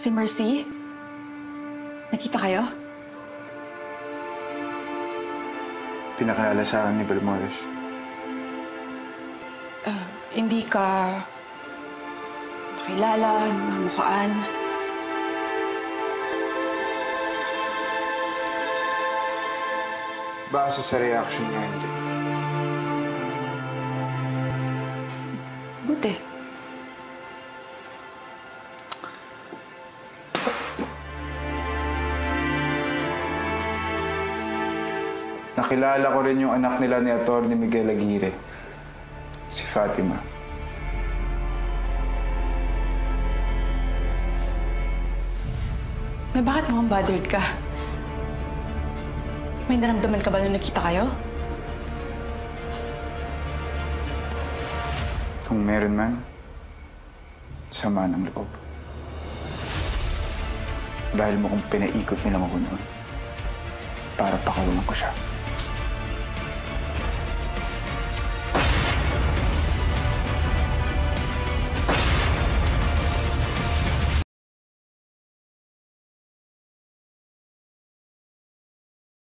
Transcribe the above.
Si Mercy? Nakita kayo? Pinakalala sa akin ni Balmores. Hindi ka nakilala, mamukaan. Base sa reaction niya, hindi. Buti. Nakilala ko rin yung anak nila ni Atty. Miguel Aguirre. Si Fatima. Na bakit mukhang bothered ka? May naramdaman ka ba nung nakita kayo? Kung meron man, sama ng loob. Dahil mukhang pinaikot nila ako noon para pakawalan ko siya.